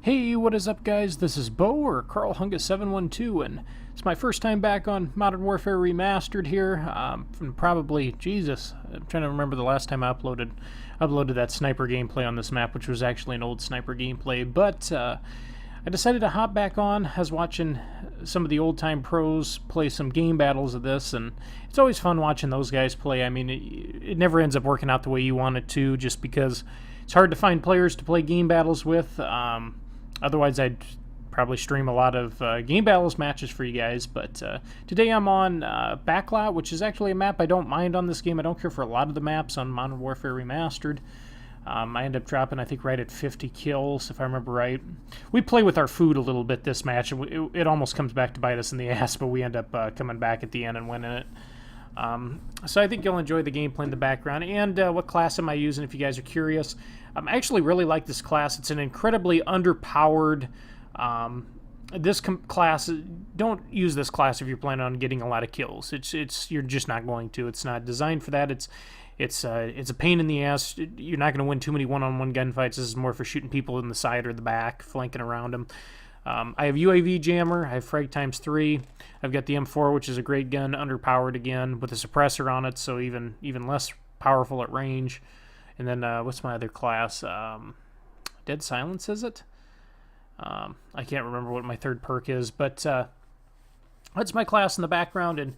Hey, what is up, guys? This is Bo, or Carl Hungus712, and it's my first time back on Modern Warfare Remastered here. From probably, Jesus, I'm trying to remember the last time I uploaded that sniper gameplay on this map, which was actually an old sniper gameplay. But I decided to hop back on. I was watching some of the old-time pros play some game battles of this, and it's always fun watching those guys play. I mean, it never ends up working out the way you want it to, just because it's hard to find players to play game battles with. Otherwise, I'd probably stream a lot of game battles matches for you guys, but today I'm on Backlot, which is actually a map I don't mind on this game. I don't care for a lot of the maps on Modern Warfare Remastered. I end up dropping, I think, right at 50 kills, if I remember right. We play with our food a little bit this match, and it almost comes back to bite us in the ass, but we end up coming back at the end and winning it. So I think you'll enjoy the gameplay in the background. And what class am I using, if you guys are curious? I actually really like this class. It's an incredibly underpowered. Class, don't use this class if you're planning on getting a lot of kills. You're just not going to. It's not designed for that. It's a pain in the ass. You're not going to win too many one-on-one gunfights. This is more for shooting people in the side or the back, flanking around them. I have UAV jammer. I have frag ×3. I've got the M4, which is a great gun, underpowered again, with a suppressor on it, so even less powerful at range. And then what's my other class? Dead Silence, is it? I can't remember what my third perk is, but that's my class in the background. And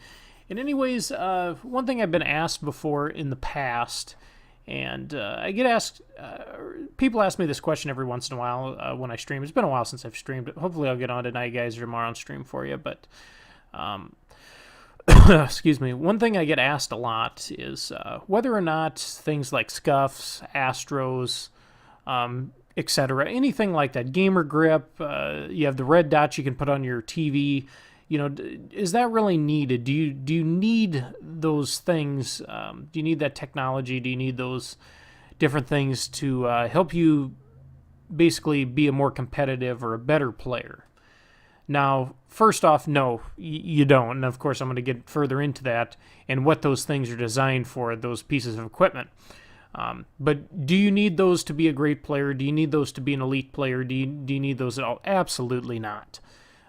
anyways, one thing I've been asked before in the past, and I get asked, people ask me this question every once in a while when I stream. It's been a while since I've streamed. Hopefully I'll get on tonight, guys, or tomorrow on stream for you. But, excuse me, one thing I get asked a lot is whether or not things like Scuffs, Astros, etc., anything like that, gamer grip, you have the red dots you can put on your TV, is that really needed? Do you need those things? Do you need that technology? Do you need those different things to help you basically be a more competitive or a better player? Now, first off, no, you don't. And of course, I'm going to get further into that and what those things are designed for, those pieces of equipment. But do you need those to be a great player? Do you need those to be an elite player? Do you need those at all? Absolutely not.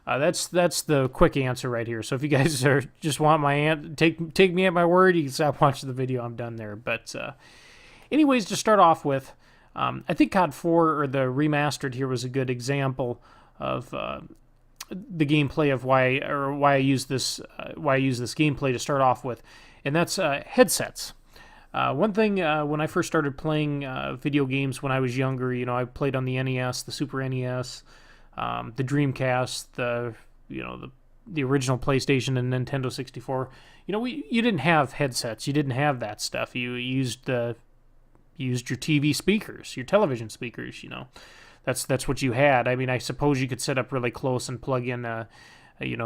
That's the quick answer right here. So if you guys just want my take me at my word, you can stop watching the video. I'm done there. But anyways, to start off with, I think COD 4 or the remastered here was a good example of the gameplay of why I use this gameplay to start off with, and that's headsets. One thing when I first started playing video games when I was younger, I played on the NES, the Super NES. The Dreamcast, the original PlayStation and Nintendo 64. You didn't have headsets. You didn't have that stuff. You used your TV speakers, your television speakers. That's what you had. I mean, I suppose you could sit up really close and plug in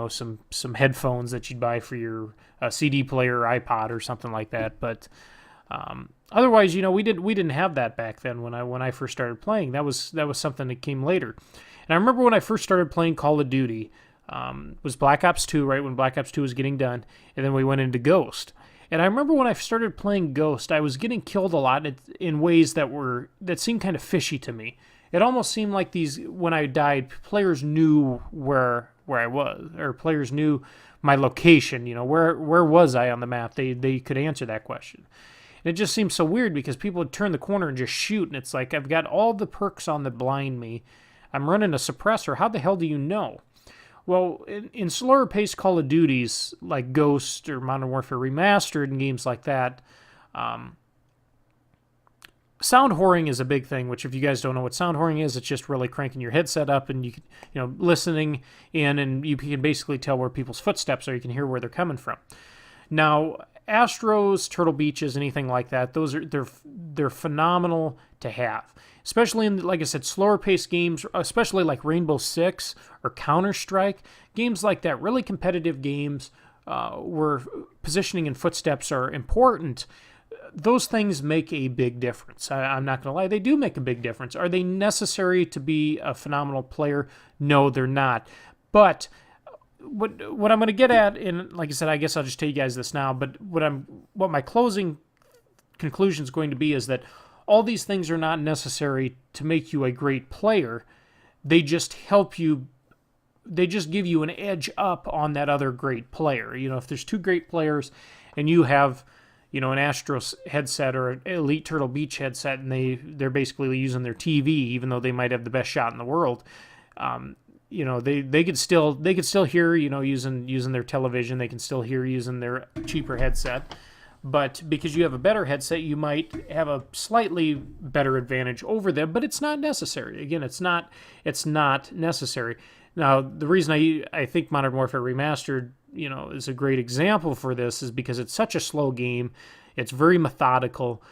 some headphones that you'd buy for your CD player or iPod or something like that. But otherwise, we didn't have that back then when I first started playing. That was something that came later. And I remember when I first started playing Call of Duty, was Black Ops 2, right when Black Ops 2 was getting done, and then we went into Ghost. And I remember when I started playing Ghost, I was getting killed a lot in ways that seemed kind of fishy to me. It almost seemed like when I died, players knew where I was, or players knew my location. Where was I on the map? They could answer that question. And it just seemed so weird because people would turn the corner and just shoot, and it's like I've got all the perks on that blind me. I'm running a suppressor. How the hell do you know? Well, in slower-paced Call of Duties like Ghost or Modern Warfare Remastered and games like that, sound whoring is a big thing, which if you guys don't know what sound whoring is, it's just really cranking your headset up and listening in, and you can basically tell where people's footsteps are. You can hear where they're coming from. Now, Astros, Turtle Beaches, anything like that, they're phenomenal to have. Especially in, like I said, slower-paced games, especially like Rainbow Six or Counter-Strike, games like that, really competitive games where positioning and footsteps are important. Those things make a big difference. I'm not going to lie, they do make a big difference. Are they necessary to be a phenomenal player? No, they're not. But what I'm going to get at, and like I said, I guess I'll just tell you guys this now, but what my closing conclusion is going to be is that all these things are not necessary to make you a great player. they just help you. They just give you an edge up on that other great player. If there's two great players and you have, an Astro headset or an Elite Turtle Beach headset, and they're basically using their TV, even though they might have the best shot in the world. They could still hear, using their television. They can still hear using their cheaper headset. But because you have a better headset, you might have a slightly better advantage over them. But it's not necessary. Again, it's not necessary. Now, the reason I think Modern Warfare Remastered, is a great example for this is because it's such a slow game. It's very methodical.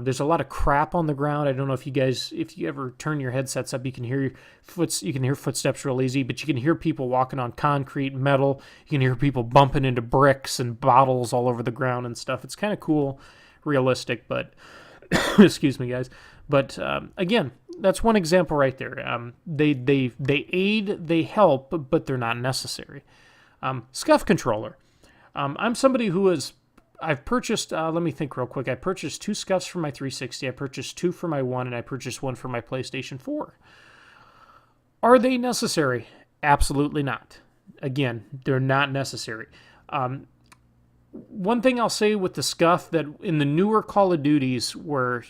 There's a lot of crap on the ground. I don't know if you ever turn your headsets up, you can hear footsteps real easy, but you can hear people walking on concrete, metal. You can hear people bumping into bricks and bottles all over the ground and stuff. It's kind of cool, realistic, but excuse me, guys. But again, that's one example right there. They aid, they help, but they're not necessary. Scuff controller. I'm somebody who I've purchased, let me think real quick. I purchased 2 Scuffs for my 360, I purchased 2 for my One, and I purchased 1 for my PlayStation 4. Are they necessary? Absolutely not. Again, they're not necessary. One thing I'll say with the Scuff, that in the newer Call of Duties where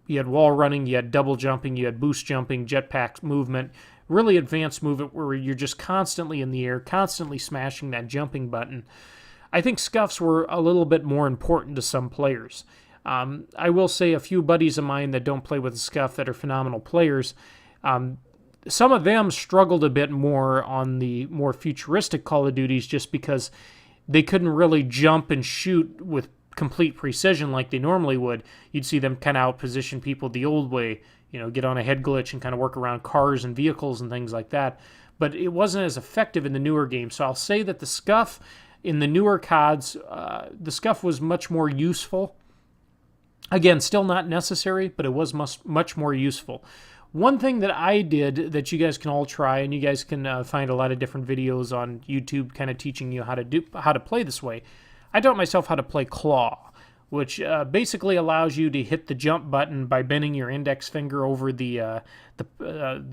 you had wall running, you had double jumping, you had boost jumping, jetpack movement, really advanced movement where you're just constantly in the air, constantly smashing that jumping button, I think Scuffs were a little bit more important to some players. I will say a few buddies of mine that don't play with the Scuff that are phenomenal players, some of them struggled a bit more on the more futuristic Call of Duties just because they couldn't really jump and shoot with complete precision like they normally would. You'd see them kind of outposition people the old way, get on a head glitch and kind of work around cars and vehicles and things like that. But it wasn't as effective in the newer games. So I'll say that the Scuff in the newer CODs, the Scuff was much more useful. Again, still not necessary, but it was much more useful. One thing that I did that you guys can all try, and you guys can find a lot of different videos on YouTube kind of teaching you how to play this way. I taught myself how to play Claw, which basically allows you to hit the jump button by bending your index finger over the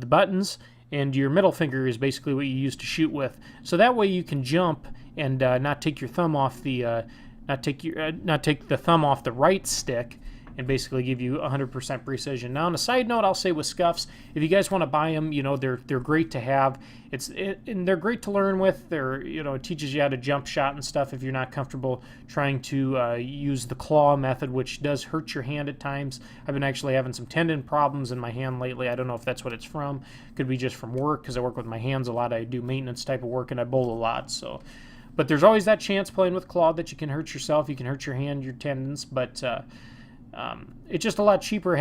buttons, and your middle finger is basically what you use to shoot with. So that way you can jump and not take your thumb off not take the thumb off the right stick, and basically give you 100% precision. Now, on a side note, I'll say with Scuffs, if you guys want to buy them, they're great to have. And they're great to learn with. It teaches you how to jump shot and stuff if you're not comfortable trying to use the claw method, which does hurt your hand at times. I've been actually having some tendon problems in my hand lately. I don't know if that's what it's from. Could be just from work, because I work with my hands a lot. I do maintenance type of work, and I bowl a lot, so. But there's always that chance playing with claw that you can hurt yourself. You can hurt your hand, your tendons, but it's just a lot cheaper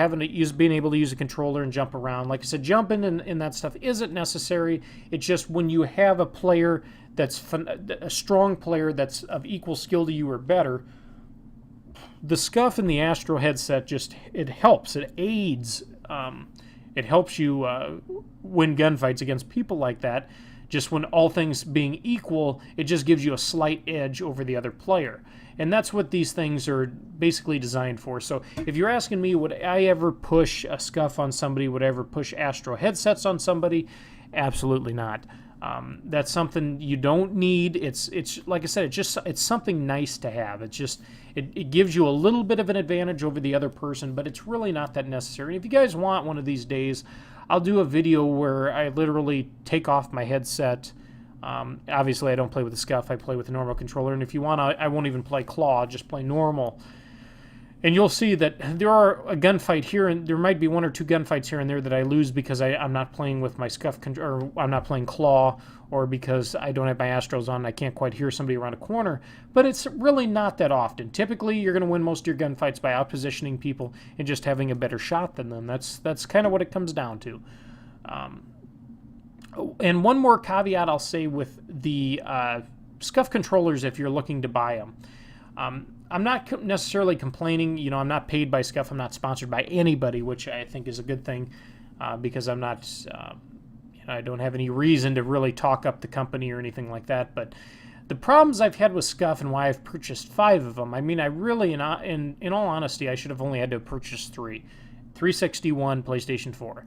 being able to use a controller and jump around. Like I said, jumping and that stuff isn't necessary. It's just when you have a player that's a strong player that's of equal skill to you or better, the Scuff and the Astro headset it helps. It aids. It helps you win gunfights against people like that. Just when all things being equal, it just gives you a slight edge over the other player. And that's what these things are basically designed for. So if you're asking me, would I ever push a Scuff on somebody? Would I ever push Astro headsets on somebody? Absolutely not. That's something you don't need. It's like I said, it's something nice to have. It gives you a little bit of an advantage over the other person, but it's really not that necessary. And if you guys want one of these days, I'll do a video where I literally take off my headset. Obviously, I don't play with the Scuff. I play with a normal controller. And if you want, I won't even play Claw. I'll just play normal. And you'll see that there are a gunfight here, and there might be 1 or 2 gunfights here and there that I lose because I'm not playing with my Scuff, or I'm not playing Claw, or because I don't have my Astros on and I can't quite hear somebody around a corner. But it's really not that often. Typically, you're going to win most of your gunfights by outpositioning people and just having a better shot than them. That's kind of what it comes down to. And one more caveat I'll say with the Scuff controllers, if you're looking to buy them. I'm not necessarily complaining. I'm not paid by Scuff. I'm not sponsored by anybody, which I think is a good thing, because I'm not, I don't have any reason to really talk up the company or anything like that. But the problems I've had with Scuff and why I've purchased 5 of them, I mean, I really, in all honesty, I should have only had to purchase 3. 360, 1, PlayStation 4.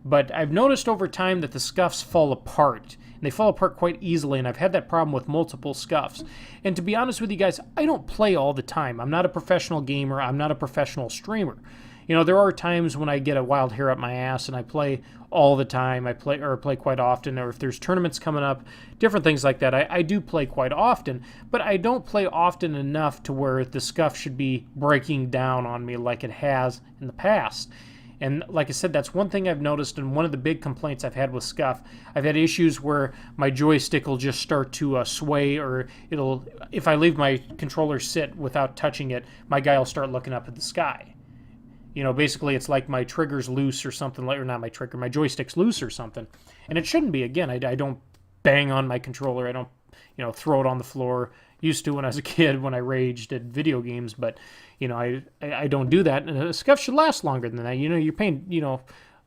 but I've noticed over time that the scuffs fall apart. And they fall apart quite easily, and I've had that problem with multiple scuffs. And to be honest with you guys, I don't play all the time. I'm not a professional gamer. I'm not a professional streamer. You know, there are times when I get a wild hair up my ass and I play all the time. I play quite often, or if there's tournaments coming up, different things like that. I do play quite often, but I don't play often enough to where the scuff should be breaking down on me like it has in the past. And like I said, that's one thing I've noticed, and one of the big complaints I've had with Scuff. I've had issues where my joystick will just start to sway, or if I leave my controller sit without touching it, my guy will start looking up at the sky. You know, basically it's like my trigger's loose or something, or not my trigger, my joystick's loose or something. And it shouldn't be. Again, I don't bang on my controller. I don't, throw it on the floor. Used to when I was a kid when I raged at video games, but I don't do that. And a scuff should last longer than that. You're paying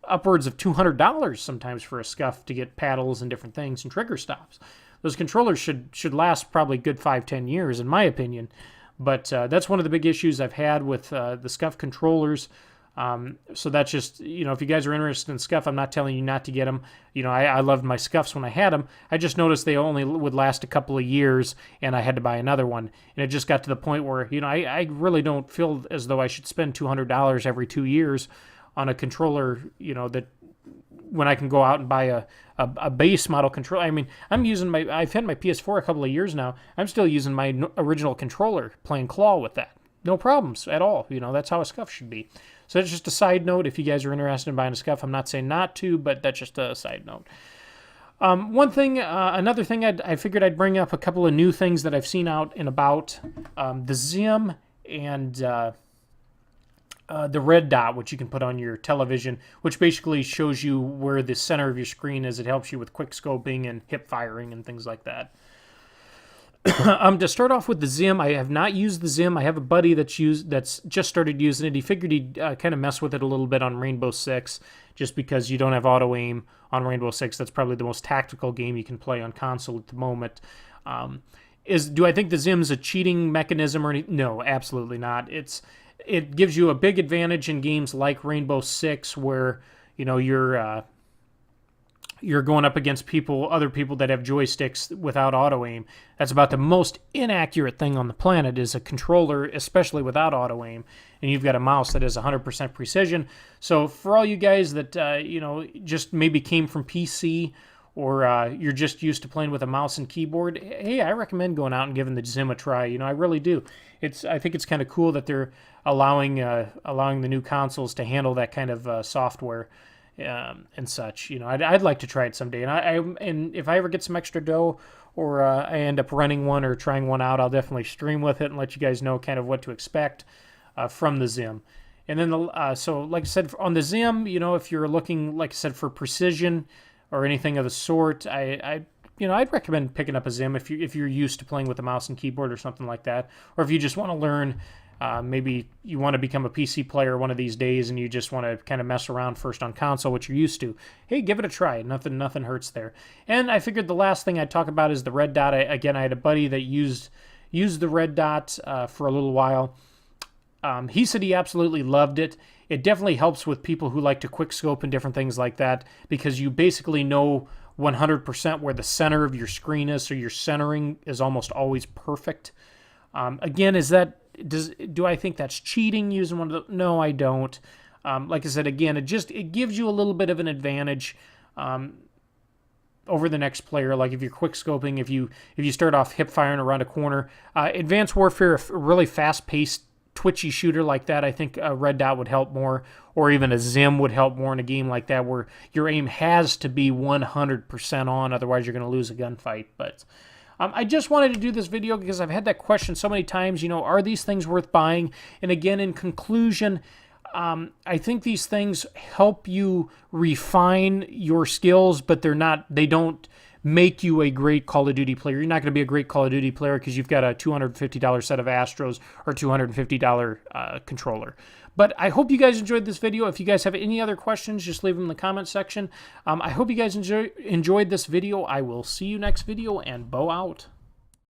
upwards of $200 sometimes for a scuff to get paddles and different things and trigger stops. Those controllers should last probably a good 5-10 years in my opinion. But that's one of the big issues I've had with the Scuff controllers. So that's just, if you guys are interested in Scuff, I'm not telling you not to get them. I loved my Scuffs when I had them. I just noticed they only would last a couple of years, and I had to buy another one. And it just got to the point where, I really don't feel as though I should spend $200 every 2 years on a controller, that when I can go out and buy a base model controller. I mean, I've had my PS4 a couple of years now. I'm still using my original controller, playing claw with that. No problems at all. That's how a Scuff should be. So that's just a side note. If you guys are interested in buying a Scuff, I'm not saying not to, but that's just a side note. Another thing I figured I'd bring up a couple of new things that I've seen out and about. The Zim and the red dot, which you can put on your television, which basically shows you where the center of your screen is. It helps you with quick scoping and hip firing and things like that. To start off with the Zim, I have not used the Zim. I have a buddy that's just started using it. He figured he'd kind of mess with it a little bit on Rainbow Six, just because you don't have auto aim on Rainbow Six. That's probably the most tactical game you can play on console at the moment. Do I think the Zim's a cheating mechanism or anything? No, absolutely not. It gives you a big advantage in games like Rainbow Six, where you're going up against other people that have joysticks without auto aim. That's about the most inaccurate thing on the planet, is a controller, especially without auto aim, and you've got a mouse that has 100% precision. So for all you guys that just maybe came from PC, or you're just used to playing with a mouse and keyboard, hey, I recommend going out and giving the Zim a try. I really do. I think it's kind of cool that they're allowing the new consoles to handle that kind of software. And such. I'd like to try it someday, and if I ever get some extra dough, or I end up renting one or trying one out, I'll definitely stream with it and let you guys know kind of what to expect from the Zim. And then so like I said, on the Zim, if you're looking, like I said, for precision or anything of the sort, I'd recommend picking up a Zim if you're used to playing with a mouse and keyboard or something like that, or if you just want to learn. Maybe you want to become a PC player one of these days and you just want to kind of mess around first on console, which you're used to. Hey, give it a try. Nothing hurts there. And I figured the last thing I'd talk about is the red dot. I had a buddy that used the red dot for a little while. He said he absolutely loved it. It definitely helps with people who like to quick scope and different things like that, because you basically know 100% where the center of your screen is, so your centering is almost always perfect. Again, do I think that's cheating using one of the? No, I don't. Like I said, again, it gives you a little bit of an advantage over the next player. Like if you're quick scoping, if you start off hip firing around a corner, Advanced Warfare, a really fast paced, twitchy shooter like that, I think a red dot would help more, or even a Zim would help more in a game like that where your aim has to be 100% on, otherwise you're going to lose a gunfight. But I just wanted to do this video because I've had that question so many times, are these things worth buying? And again, in conclusion, I think these things help you refine your skills, but they don't make you a great Call of Duty player. You're not going to be a great Call of Duty player because you've got a $250 set of Astros or $250 controller. But I hope you guys enjoyed this video. If you guys have any other questions, just leave them in the comment section. I hope you guys enjoyed this video. I will see you next video, and bow out.